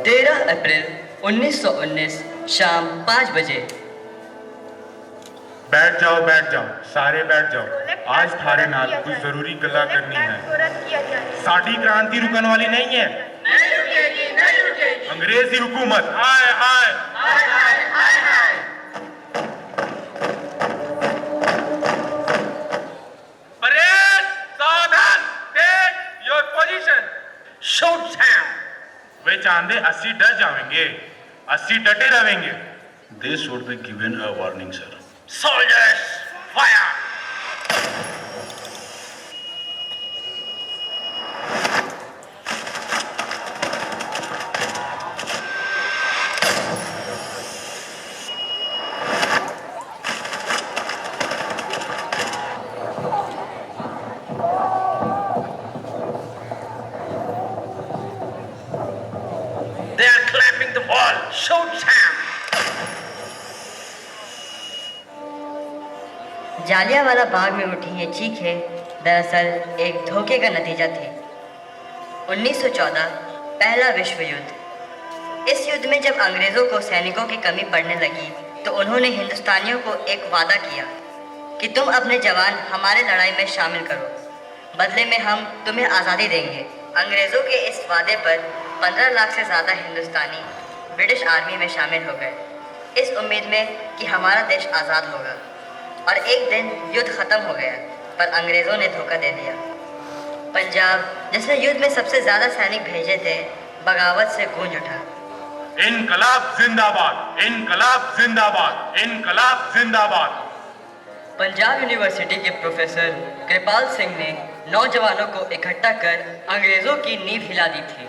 13 अप्रैल 1919 शाम 5 बजे। बैठ जाओ, सारे बैठ जाओ। आज थारे नाल कुछ जरूरी गल्ला करनी है। साडी क्रांति रुकन वाली नहीं है। नहीं रुकेगी, नहीं रुकेगी। अंग्रेजी हुकूमत हाय हाय हाय हाय हाय हाय। परेड सावधान, take your position, shoot Sam. वे चांदे 80 डर जाएंगे, 80 डटे रहेंगे। This should be given a warning, sir. Soldiers, fire! They are clamping the wall. Shoot, Sam! Jallianwala Bagh में उठी ये चीखें दरअसल एक धोखे का नतीजा थी। 1914 पहला विश्व युद्ध। इस युद्ध में जब अंग्रेज़ों को सैनिकों की कमी पड़ने लगी तो उन्होंने हिंदुस्तानियों को एक वादा किया कि तुम अपने जवान हमारे लड़ाई में शामिल करो, बदले में हम तुम्हें आज़ादी देंगे। अंग्रेज़ों के इस वादे पर 15 लाख से ज़्यादा हिंदुस्तानी ब्रिटिश आर्मी में शामिल हो गए, इस उम्मीद में कि हमारा देश आज़ाद होगा। और एक दिन युद्ध ख़त्म हो गया, पर अंग्रेज़ों ने धोखा दे दिया। पंजाब, जिसने युद्ध में सबसे ज़्यादा सैनिक भेजे थे, बगावत से गूंज उठा। इनकलाब जिंदाबाद, इनकलाब जिंदाबाद, इनकलाब जिंदाबाद। पंजाब यूनिवर्सिटी के प्रोफेसर कृपाल सिंह ने नौजवानों को इकट्ठा कर अंग्रेज़ों की नींव हिला दी थी।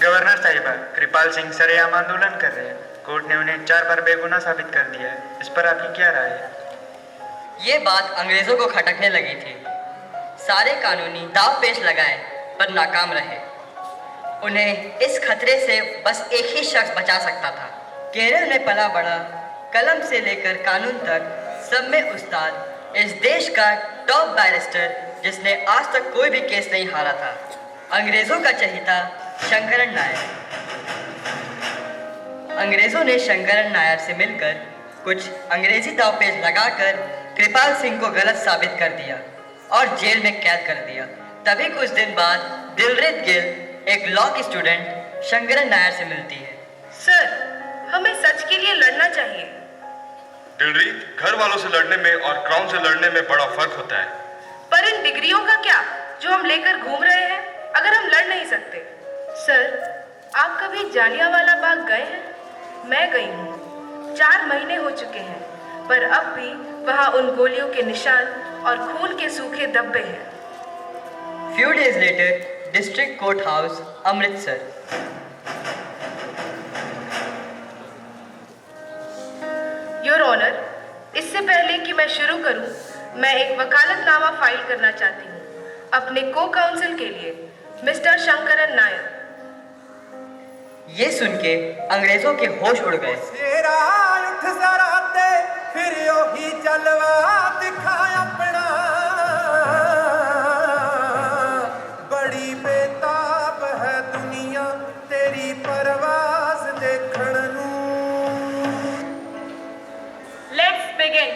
गवर्नर साहिबा, कृपाल सिंह सरेआम आंदोलन कर रहे हैं। कोर्ट ने उन्हें 4 बार बेगुनाह साबित कर दिया है। इस पर आपकी क्या राय है? ये बात अंग्रेज़ों को खटकने लगी थी। सारे कानूनी दाव पेश लगाए पर नाकाम रहे। उन्हें इस खतरे से बस एक ही शख्स बचा सकता था। केरल में पला बड़ा, कलम से लेकर कानून तक सब में उस्ताद, इस देश का टॉप बैरिस्टर जिसने आज तक कोई भी केस नहीं हारा था, अंग्रेज़ों का चहीता शंकरन नायर। अंग्रेज़ों ने शंकरन नायर से मिलकर कुछ अंग्रेजी दावपेच लगाकर कृपाल सिंह को गलत साबित कर दिया और जेल में कैद कर दिया। तभी कुछ दिन बाद दिलरित गिल, एक लॉ की स्टूडेंट, शंकरन नायर से मिलती है। सर, हमें सच के लिए लड़ना चाहिए। दिलरीत, घर वालों से लड़ने में और क्राउन से लड़ने में बड़ा फर्क होता है। पर इन डिग्रियों का क्या जो हम लेकर घूम रहे हैं, अगर हम लड़ नहीं सकते? सर, आप कभी जालियांवाला बाग गए हैं? मैं गई हूँ। 4 महीने हो चुके हैं, पर अब भी वहाँ उन गोलियों के निशान और खून के सूखे धब्बे हैं। Few days later, district court house, Amritsar. Your honour, इससे पहले कि मैं शुरू करूं, मैं एक वकालतनामा फाइल करना चाहती हूं अपने को काउंसिल के लिए, मिस्टर शंकरन नायर। ये सुन के अंग्रेजों के होश उड़ गए। बड़ी बेताब है दुनिया तेरी परवाज देखण नू। Let's begin.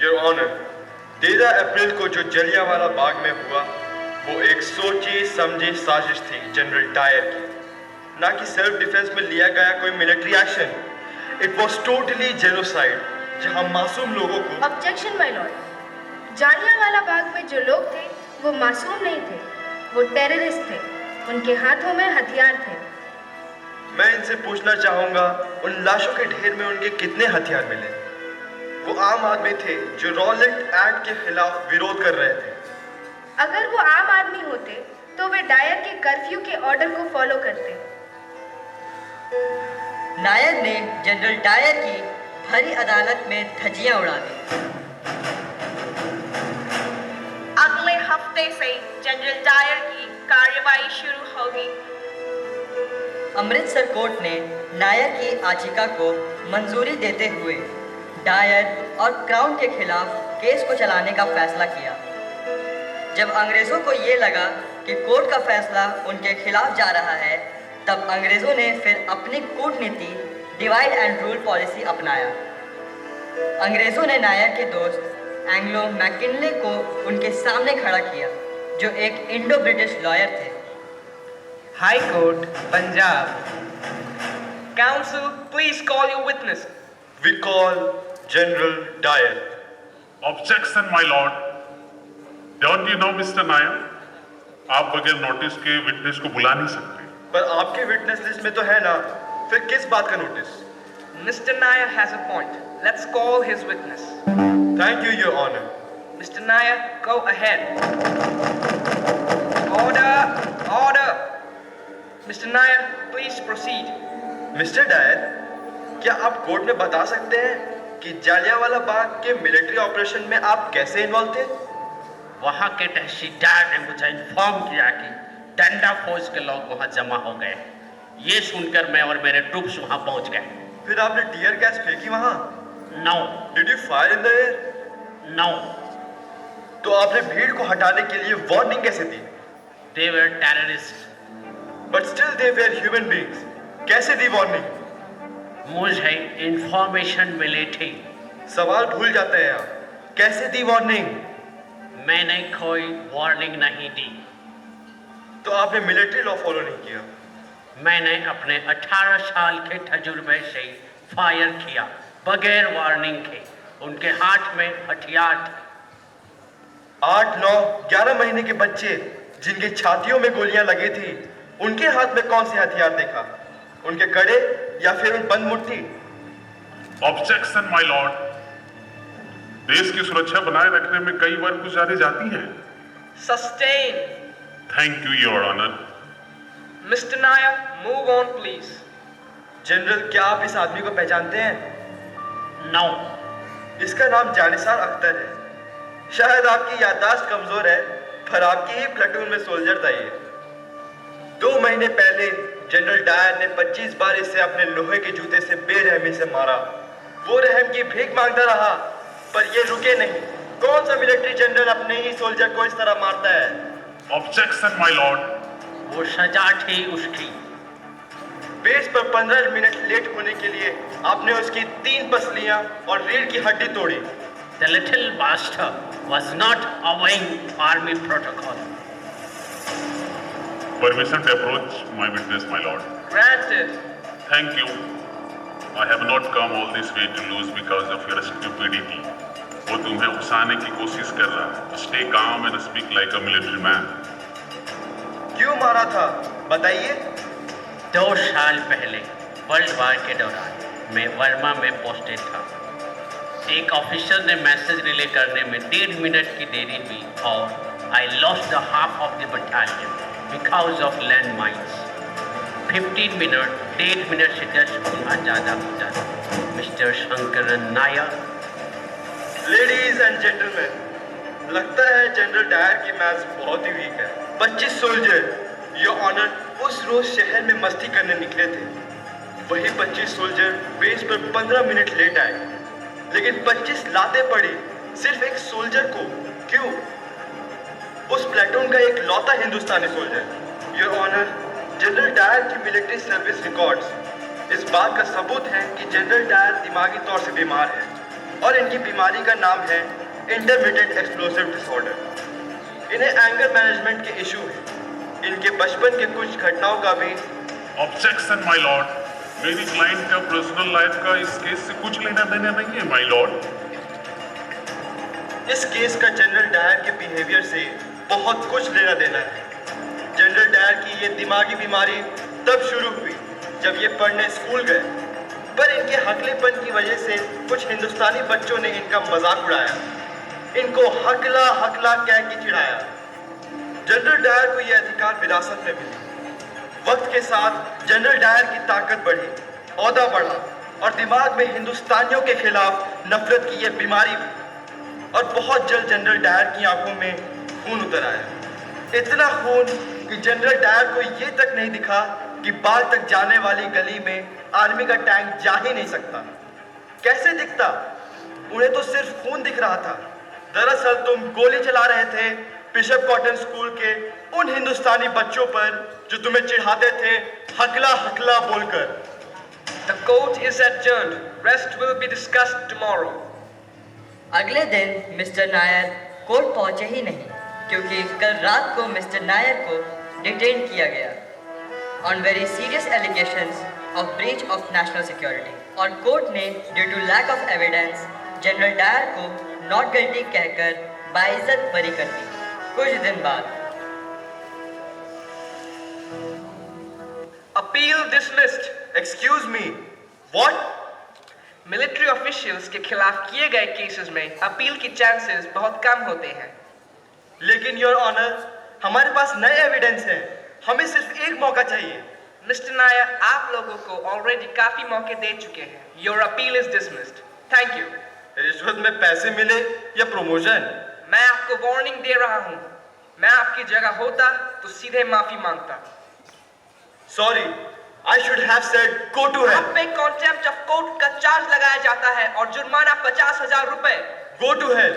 योर ऑनर, 13 अप्रैल को जो जलियांवाला बाग में हुआ वो एक सोची समझी साजिश थी जनरल डायर की, ना कि सेल्फ डिफेंस में लिया गया कोई military action. It was totally genocide, जहां मासूम लोगों को। Objection my lord. Jallianwala Bagh में जो लोग थे वो मासूम नहीं थे, वो टेररिस्ट थे। उनके हाथों में हथियार थे। मैं इनसे पूछना चाहूंगा, उन लाशों के ढेर में उनके कितने हथियार मिले? वो आम आदमी थे जो रॉलेट एक्ट के खिलाफ विरोध कर रहे थे। अगर वो आम आदमी होते तो वे डायर के कर्फ्यू के ऑर्डर को फॉलो करते। नायर ने जनरल डायर की भरी अदालत में धज्जियां उड़ा दी। अगले हफ्ते से जनरल डायर की कार्रवाई शुरू होगी। अमृतसर कोर्ट ने नायर की याचिका को मंजूरी देते हुए डायर और क्राउन के खिलाफ केस को चलाने का फैसला किया। जब अंग्रेजों को ये लगा कि कोर्ट का फैसला उनके खिलाफ जा रहा है, तब अंग्रेज़ों ने फिर अपनी कूटनीति डिवाइड एंड रूल पॉलिसी अपनाया। अंग्रेज़ों ने नायर के दोस्त एंग्लो मैकिनले को उनके सामने खड़ा किया, जो एक इंडो ब्रिटिश लॉयर थे। High court Punjab. Council, please call your witness. We call General Dyer. Objection my Lord. Don't you know mister Nair, आप बगैर नोटिस के विटनेस को बुला नहीं सकते। पर आपके विटनेस लिस्ट में तो है ना, फिर किस बात का notice? Mr. Nair has a point. Let's call his witness. Thank you, Your Honor. Mr. Nair, go ahead. Order! Order! Mr. Nair, please proceed. Mister Dyer, क्या आप कोर्ट में बता सकते हैं कि जालियांवाला बाग के मिलिट्री ऑपरेशन में आप कैसे इन्वॉल्व थे? वहाँ के तहसीलदार ने मुझे इन्फॉर्म किया कि डंडा फौज के लोग वहाँ जमा हो गए। ये सुनकर मैं और मेरे ट्रूप्स वहाँ पहुँच गए। फिर आपने टीयर गैस फेंकी वहाँ? No. Did you fire in the air? No. तो आपने भीड़ को हटाने के लिए वार्निंग कैसे दी? They were terrorists. But still they were human beings. कैसे दी वार्निंग? मुझे इंफॉर्मेशन मिली थी। सवाल भूल जाते हैं आप। कैसे दी वार्निंग? मैंने कोई वार्निंग नहीं दी। तो आपने मिलिट्री लॉ फॉलो नहीं किया? मैंने अपने 18 साल के तजुर्बे से फायर किया बगैर वार्निंग के। उनके हाथ में हथियार थे। 8, 9, 11 महीने के बच्चे जिनकी छातियों में गोलियां लगी थी, उनके हाथ में कौन से हथियार देखा? उनके कड़े या फिर उन बंद मुट्ठी? Objection my Lord. देश की सुरक्षा बनाए रखने में कई बार गुजारी जाती है। Sustain. Thank you your honour. Mr. Nair, move on, please. General, क्या आप इस आदमी को पहचानते हैं? नो। इसका नाम जानिसार अख्तर है। शायद आपकी याददाश्त कमजोर है, पर आपकी ही प्लेटून में सोल्जर था ये। 2 महीने पहले जनरल डायर ने 25 बार इसे अपने लोहे के जूते से बेरहमी से मारा। वो रहम की भीख मांगता रहा, पर ये रुके नहीं। कौन सा मिलिट्री जनरल अपने ही सोल्जर को इस तरह मारता है? Objection my Lord. वो सजा थी उसकी। बेस पर 15 मिनट लेट होने के लिए आपने उसकी 3 पसलियां और रीढ़ की हड्डी तोड़ी। The little bastard was not obeying army protocol. Permission to approach my witness, my lord. Granted. Thank you. I have not come all this way to lose because of your stupidity. वो तुम्हें उकसाने की कोशिश कर रहा है। Stay calm and speak like a military man. क्यों मारा था? बताइए। 2 साल पहले वर्ल्ड वार के दौरान मैं वर्मा में पोस्टेड था। एक ऑफिसर ने मैसेज रिले करने में 1.5 मिनट की देरी हुई और I lost the half of the battalion because of land mines. 15 minute 1.5 minute से 10 गुना ज़्यादा होता था। Mister Shankaran Nair. Ladies and gentleman, लगता है जनरल डायर की मैच बहुत ही वीक है। 25 सोल्जर, योर ऑनर, उस रोज शहर में मस्ती करने निकले थे। वही 25 सोल्जर बेस पर 15 मिनट लेट आए, लेकिन 25 लाते पड़ी सिर्फ एक सोल्जर को। क्यों? उस प्लेटून का एक लौता हिंदुस्तानी soldier. Your honour, General Dyer की मिलिट्री सर्विस रिकॉर्ड्स इस बात का सबूत है कि जनरल डायर दिमागी तौर से बीमार है और इनकी बीमारी का नाम है इंटरमिटेंट एक्सप्लोसिव डिसऑर्डर। इन्हें एंगर मैनेजमेंट के इशू है। इनके बचपन के कुछ घटनाओं का भी। Objection my Lord. मेरी क्लाइंट का पर्सनल लाइफ का इस केस से कुछ लेना देना नहीं है माय लॉर्ड। इस केस का जनरल डायर के बिहेवियर से बहुत कुछ लेना देना है। जनरल डायर की ये दिमागी बीमारी तब शुरू हुई जब ये पढ़ने स्कूल गए, पर इनके हकलेपन की वजह से कुछ हिंदुस्तानी बच्चों ने इनका मजाक उड़ाया, इनको हकला हकला कह के चिढ़ाया। जनरल डायर को यह अधिकार विरासत में मिली। वक्त के साथ जनरल डायर की ताकत बढ़ी, औहदा बढ़ा और दिमाग में हिंदुस्तानियों के खिलाफ नफरत की यह बीमारी हुई और बहुत जल्द जनरल डायर की आंखों में खून उतर आया। इतना खून कि जनरल डायर को ये तक नहीं दिखा कि बाल तक जाने वाली गली में आर्मी का टैंक जा ही नहीं सकता। कैसे दिखता? उन्हें तो सिर्फ खून दिख रहा था। दरअसल तुम गोली चला रहे थे बिशप कॉटन स्कूल के उन हिंदुस्तानी बच्चों पर जो तुम्हें चिढ़ाते थे हकला हकला बोलकर। The court is adjourned. Rest will be discussed tomorrow. अगले दिन मिस्टर नायर कोर्ट पहुंचे ही नहीं, क्योंकि कल रात को मिस्टर नायर को डिटेन किया गया on very serious allegations of breach of national security, और कोर्ट ने due to lack of evidence general Dyer को नॉट गिल्टी कहकर बाइज्जत बरी कर दी। कुछ दिन बाद Appeal dismissed. Excuse me, what? Military officials के खिलाफ किए गए केसेस में अपील की चांसेस बहुत कम होते हैं। लेकिन योर ऑनर, हमारे पास नए एविडेंस हैं, हमें सिर्फ एक मौका चाहिए। मिस्टर नायर, आप लोगों को ऑलरेडी काफी मौके दे चुके हैं। Your appeal is dismissed. Thank you. रिश्वत में पैसे मिले या प्रमोशन? मैं आपको वार्निंग दे रहा हूँ। मैं आपकी जगह होता तो सीधे माफी मांगता। Sorry, I should have said go to hell. आप पे कॉन्टेम्प्ट ऑफ कोर्ट का चार्ज लगाया जाता है और जुर्माना 50,000 रुपए। Go to hell,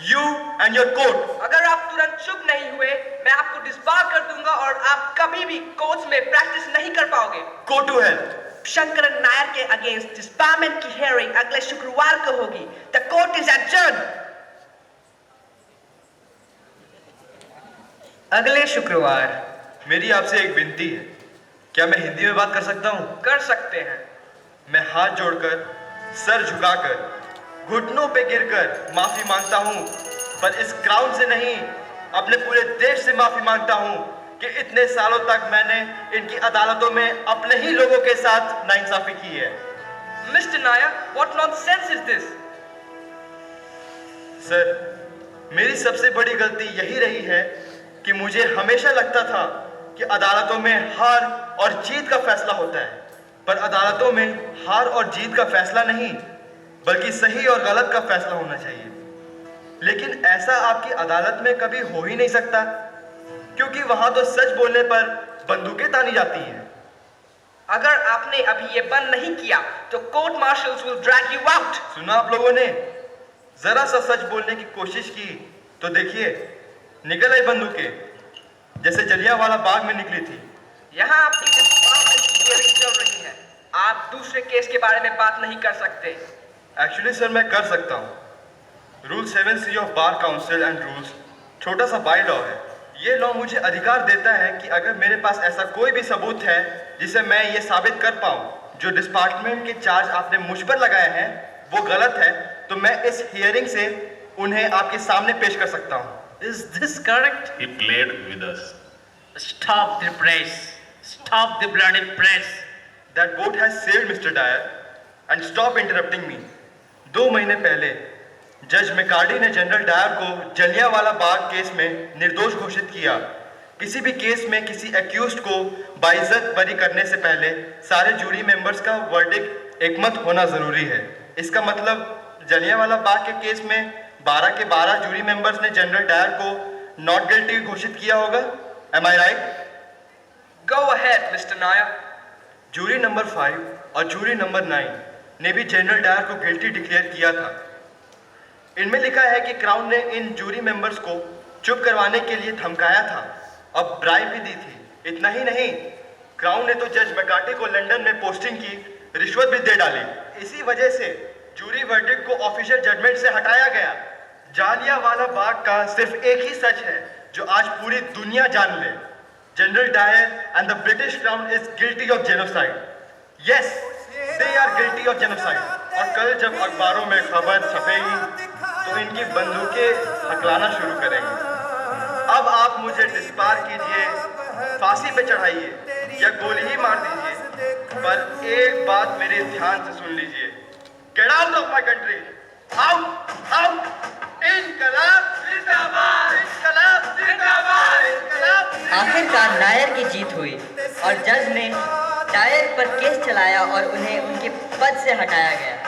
you and your court. अगर आप तुरंत चुप नहीं हुए, मैं आपको डिसबार कर दूंगा और आप कभी भी कोर्ट्स में प्रैक्टिस नहीं कर पाओगे। Go to hell. Shankaran Nair के अगेंस्ट डिसबारमेंट की हियरिंग अगले शुक्रवार को होगी। The court is adjourned. अगले शुक्रवार। मेरी आपसे एक विनती है, क्या मैं हिंदी में बात कर सकता हूँ? कर सकते हैं। मैं हाथ जोड़कर, सर झुकाकर, घुटनों पे गिरकर माफी मांगता हूँ, पर इस क्राउन से नहीं, अपने पूरे देश से माफी मांगता हूँ कि इतने सालों तक मैंने इनकी अदालतों में अपने ही लोगों के साथ नाइंसाफी की है। Mister Nair, what nonsense is this? Sir, मेरी सबसे बड़ी गलती यही रही है कि मुझे हमेशा लगता था कि अदालतों में हार और जीत का फैसला होता है, पर अदालतों में हार और जीत का फैसला नहीं, बल्कि सही और गलत का फैसला होना चाहिए। लेकिन ऐसा आपकी अदालत में कभी हो ही नहीं सकता, क्योंकि वहां तो सच बोलने पर बंदूकें तानी जाती हैं। अगर आपने अभी ये बंद नहीं किया तो court marshals will drag you out. सुना आप लोगों ने? जरा सा सच बोलने की कोशिश की तो देखिए, निकल आई बंदूकें, जैसे जलियांवाला बाग में निकली थी। यहाँ आपकी हियरिंग चल रही है। आप दूसरे केस के बारे में बात नहीं कर सकते। एक्चुअली सर, मैं कर सकता हूँ। Rule 7C of bar council and rules छोटा सा बाई लॉ है। ये लॉ मुझे अधिकार देता है कि अगर मेरे पास ऐसा कोई भी सबूत है जिसे मैं ये साबित कर पाऊँ जो डिपार्टमेंट के चार्ज आपने मुझ पर लगाए हैं वो गलत है, तो मैं इस हियरिंग से उन्हें आपके सामने पेश कर सकता हूँ। Is this correct? He played with us. Stop the press. Stop the bloody press. That boat has sailed, Mr. Dyer, and stop interrupting me. 2 महीने पहले जज मैकार्डी ने जनरल डायर को जलियांवाला बाग केस में निर्दोष घोषित किया। किसी भी केस में किसी एक्यूज्ड को बाइज्जत बरी करने से पहले सारे जूरी मेंबर्स का वर्डिक्ट एकमत होना जरूरी है। इसका मतलब जलियांवाला बाग के केस में 12 के 12 जूरी मेंबर्स ने जनरल डायर को नॉट गिल्टी घोषित किया होगा। Am I right? Go ahead Mister Nair. Jury number 5 और जूरी नंबर 9 ने भी जनरल डायर को गिल्टी डिक्लेयर किया था। इनमें लिखा है कि क्राउन ने इन जूरी मेंबर्स को चुप करवाने के लिए धमकाया था और ब्राइब भी दी थी। इतना ही नहीं, क्राउन ने तो जज मैकार्टी को लंदन में पोस्टिंग की रिश्वत भी दे डाली। इसी वजह से जूरी वर्डिक्ट को ऑफिशियल जजमेंट से हटाया गया। जालियांवाला बाग का सिर्फ एक ही सच है जो आज पूरी दुनिया जान ले। General Dyer and the British crown is guilty of genocide. Yes, they are guilty of genocide. और कल जब अखबारों में खबर छपेगी तो इनकी बंदूकें हकलाना शुरू करेंगी। अब आप मुझे डिस्पार कीजिए, फांसी पे चढ़ाइए या गोली ही मार दीजिए, पर एक बात मेरे ध्यान से सुन लीजिए। Get out of my country. Out, out. इनकलाब जिंदाबाद, इनकलाब जिंदाबाद, इनकलाब जिंदाबाद। आखिरकार नायर की जीत हुई और जज ने डायर पर केस चलाया और उन्हें उनके पद से हटाया गया।